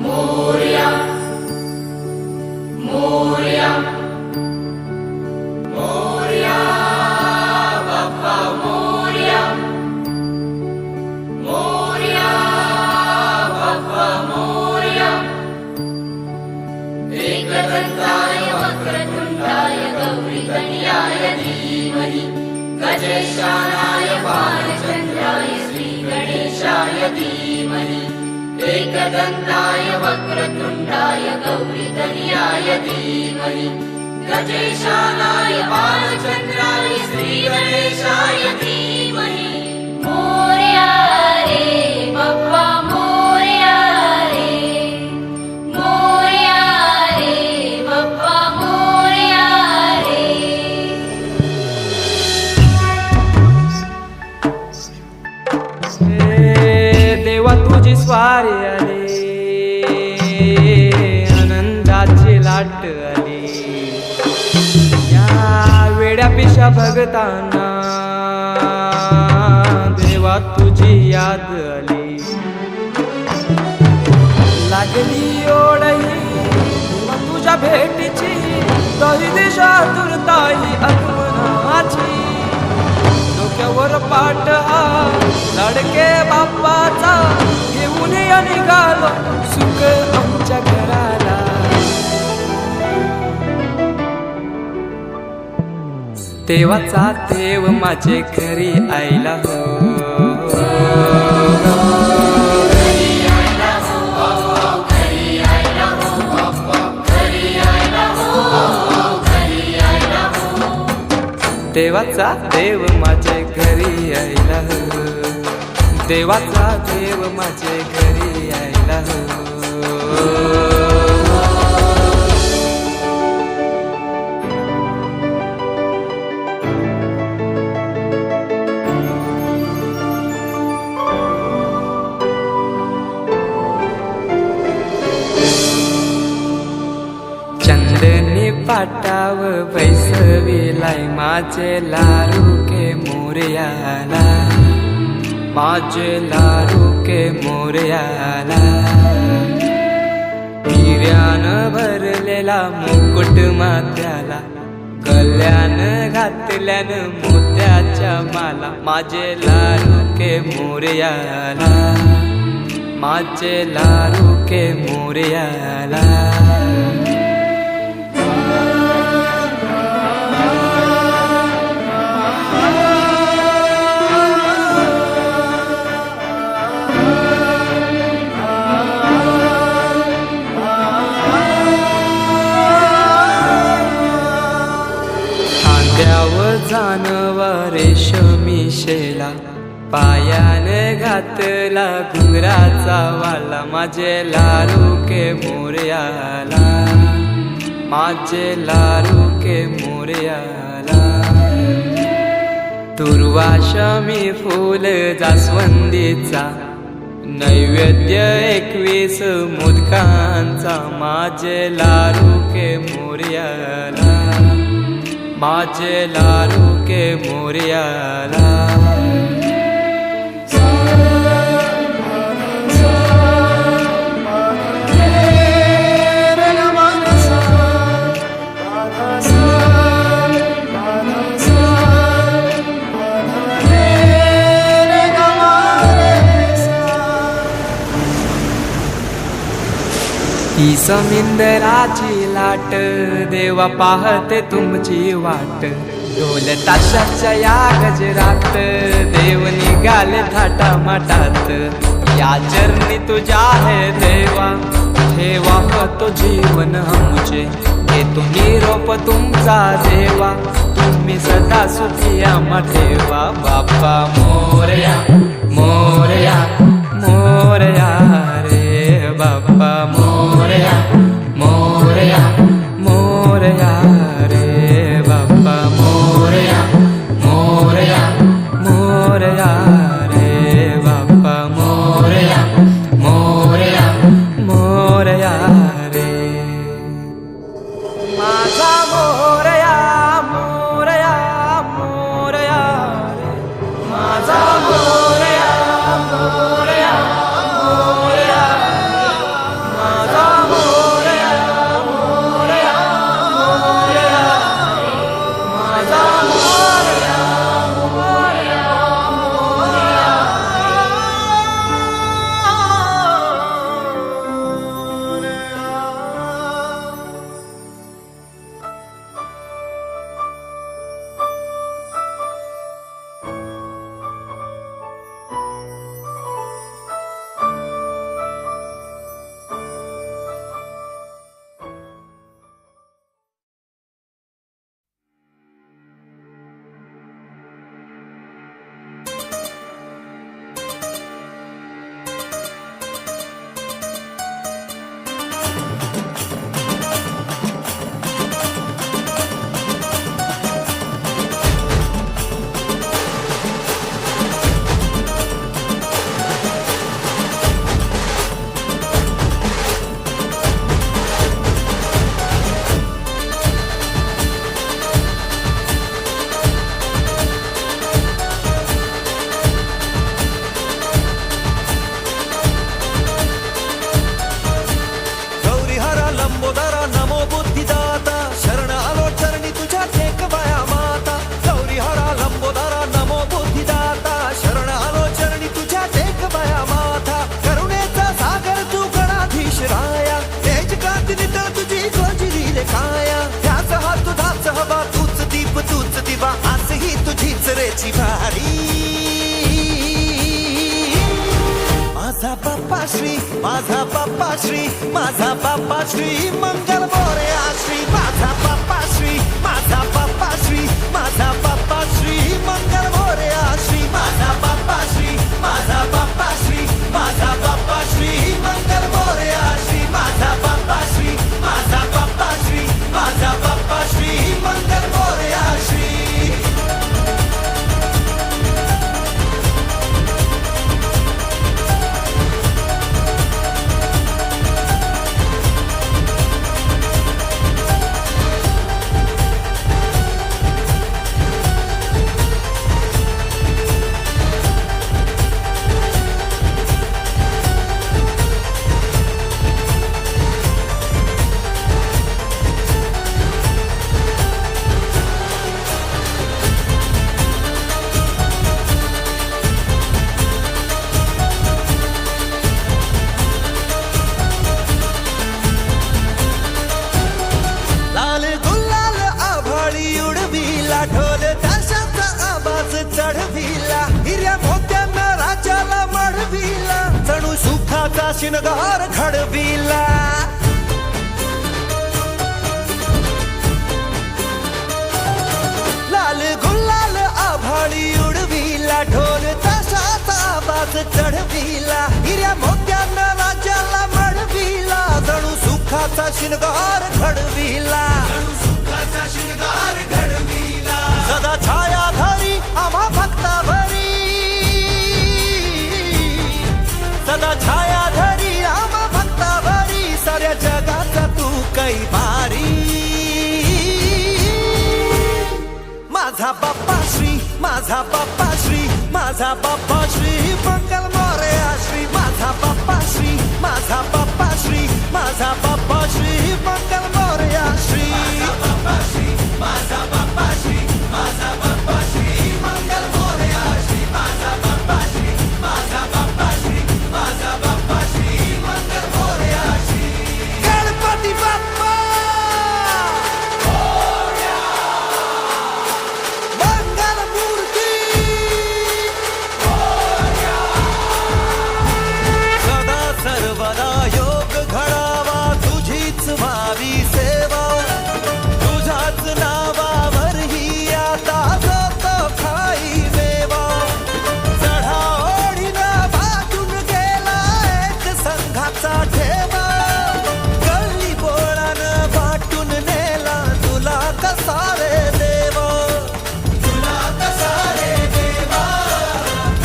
मोरया मोरया मोरया बाप्पा मोरया मोरया बाप्पा मोरया एकदंताय वक्रतुंडाय गौरीतनयाय धीमहि गजेशानाय बालचंद्राय श्रीगणेशाय धीमहि एकदंताय वक्रतुंडाय गौरीतनयाय धीमहि गजेशानाय बालचंद्राय श्रीगणेशाय धीमहि मोरया रे बाप्पा मोरया रे बाप्पा मोरया रे। देवा तुझी स्वारी आली, आनंदाची लाट आली, या वेड्या पिशा भगतांना देवा तुझी याद आली, लागली ओढही तुझ्या भेटीची, तही दिशा तुरताई आगमनाची, डोक्यावर पाट हा लाडके बाप्पाचा, घेऊन निघालो सुख आमच्या घराला। देवाचा देव माझे घरी आयला हो, देवाचा देव माझे घरी आयला हो, देवाचा देव माझे घरी आयला हो। चंदनी पाटाव बैसविलाय माझे लाडके मोरयाला, माझे लाडके मोरयाला, हिऱ्यानं भरलेला मुकुट माथ्याला, गल्यान घातल्यानं मोत्याच्या माला, माझे लाडके मोरयाला, माझे लाडके मोरयाला। जानवा रेशमी शेला, पायाने घातला घुंगराचा वाला, माझे लाडके मोरयाला, माझे लाडके मोरयाला। दुर्वाशमी फूल जास्वंदीचा, नैवेद्य 21 मोदकांचा, माझे लाडके मोरयाला, माझे लाडके मोरयाला। ही समिंदराची लाट, देवा पाहते तुमची वाट, ढोल ताशाच्या या गजरात, देव निघाले थाटा माटात, या चरणी तुझ्या है देवा, ठेवा तो जीवन आमचे, घेतो निरोप तुमचा देवा, तुम्ही सदा सुखी आम्हा ठेवा। बाप्पा मोरया मोरया मोरया रे बाप्पा मोरया मोरया मोरया रे बाप्पा मोरया मोरया मोरया रे बाप्पा मोरया मोरया मोरया रे। माझा मोरया मोरया मोरया रे, माझा कलेची भारी माझा बाप्पा श्री माझा बाप्पा श्री माझा बाप्पा श्री मंगल मोरया श्री माझा बाप्पा श्री माझा बाप्पा श्री माझा बाप्पा श्री मंगल मोरया श्री माझा बाप्पा श्री माझा बाप्पा श्री माझा बाप्पा श्री मंगल मोरया श्री माझा बाप्पा श्री माझा बाप्पा श्री माझा बाप्पा श्री मंगल मोरया श्री लाल गुलाल आभाळी उडविला ढोल ताशाचा आवाज चढविला हिऱ्या मोत्यांना राजाला मढविला जणू सुखाचा शिनगार घडविला लाल गुलाल आभाळी उडविला ढोल ताशाचा आवाज चढविला हिऱ्या मोत्यांना राजाला मढविला जणू सुखाचा शिनगार घडविला सदा छायाधारी आम्हा भक्ताभरी सदा छायाधारी आम्हा भक्ताभरी साऱ्या जगाचा तू काही भारी माझा बाप्पा श्री माझा बाप्पा श्री माझा बाप्पा श्री मंगल मोरया श्री माझा बाप्पा श्री माझा बाप्पा श्री माझा बाप्पा श्री मंगल मोरया श्री माझा बाप्पा श्री माझा बाप्पा श्री मंगल मोरया श्री माझा बाप्पा श्री माझा बाप्पा श्री माझा बाप्पा श्री मंगल मोरया श्री गणपती बाप्पा मंगल मूर्ती सदा सर्वदा योग घडावा तुझीच व्हावी सेवा तुझ्याच नावावर ही आता जात खाई देवा चढाओढीनं भाजून गेला एक संघाचा ठेवा गल्ली बोळानं वाटून नेला तुला कसा रे देवा तुला कसा रे देवा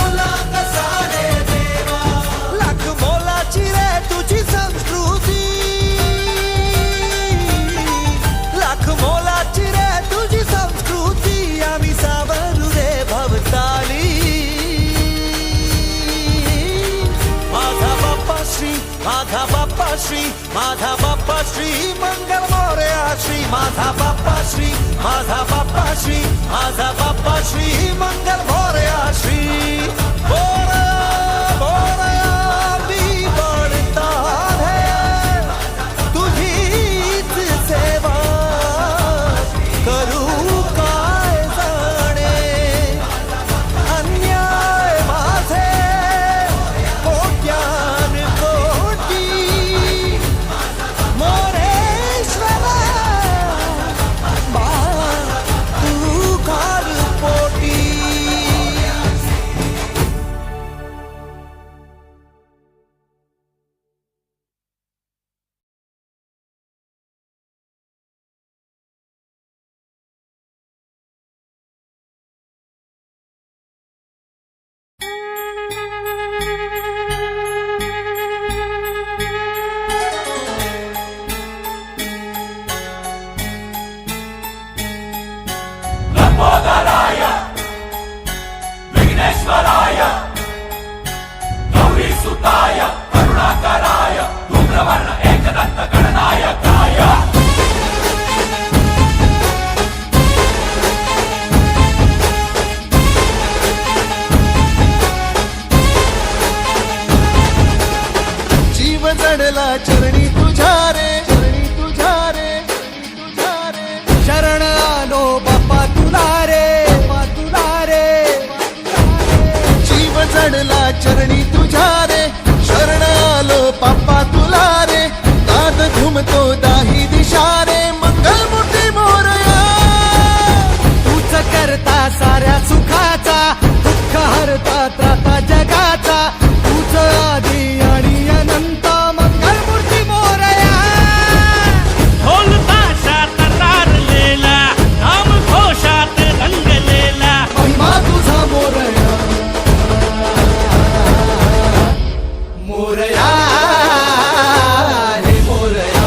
तुला कसा रे देवा लाख मोलाची रे तुझी संस्कृती लाख मोलाची रे तुझी संस्कृती आम्ही सावरू रे भवताली माझा बाप्पा श्री माझा बाप्पा श्री माझा बाप्पा श्री मंगल मोरया श्री माझा बाप्पा श्री माझा बाप्पा श्री माझा बाप्पा श्री मंगल मोरया श्री बोरया बोरया मी बनता है तुझीच सेवा करू काय जाणे अन्याय माझे कोट्यान कोटी मोरेश्वरा बा तू घाल. 「 पोटी. 「 「 「 「 「 「 「 「 「 「 「 「 「 」 「 「 」 「 「 」 「 」 「 「 」 "」तो दाही दिशाने मंगलमूर्ती मोरया. तूच करता साऱ्या सुखाचा, दुःख हरता त्राता जगाचा, तूच आदी आणि अनंत मंगलमूर्ती मोरया. ढोल ताशात तारलेला, नाम घोषात रंगलेला. महिमा तुझा मोरया, मोरया हे मोरया.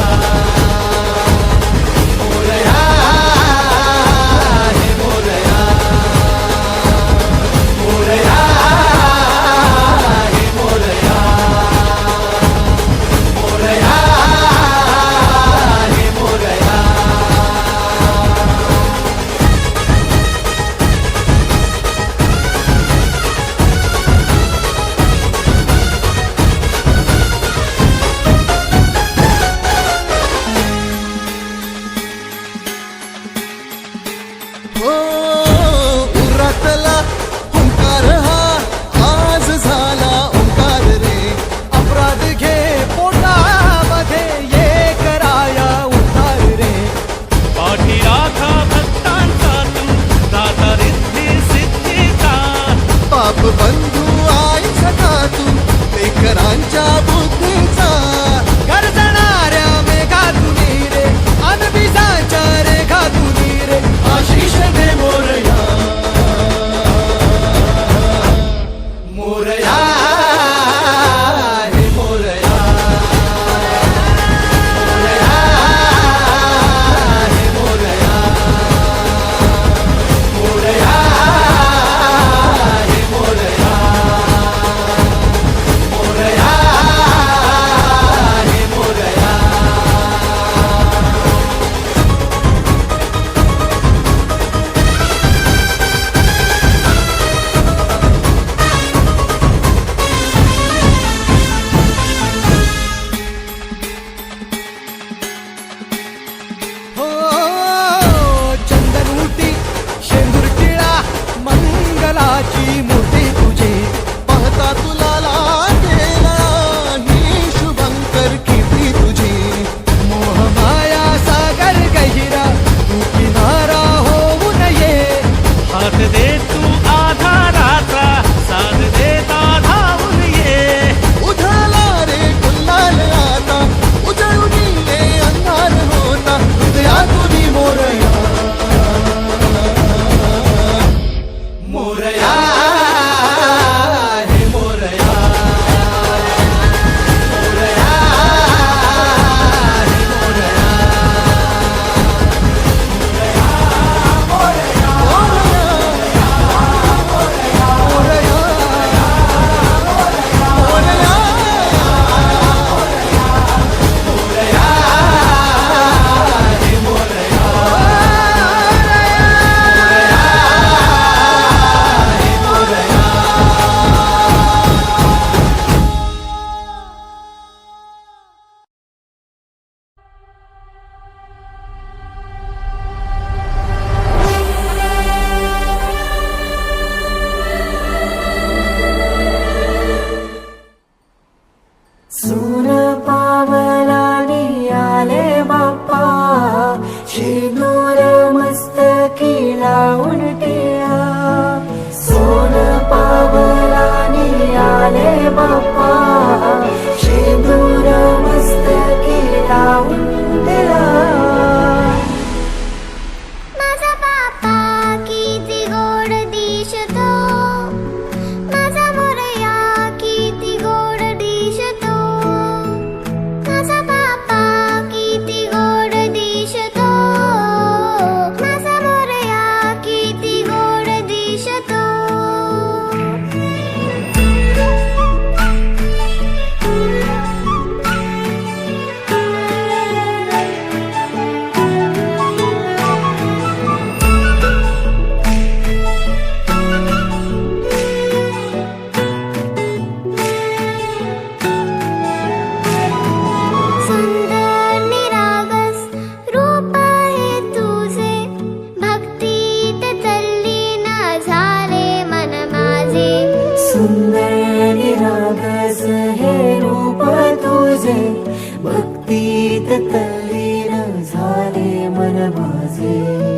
भक्तीत तल्लीन झाले मन माझे.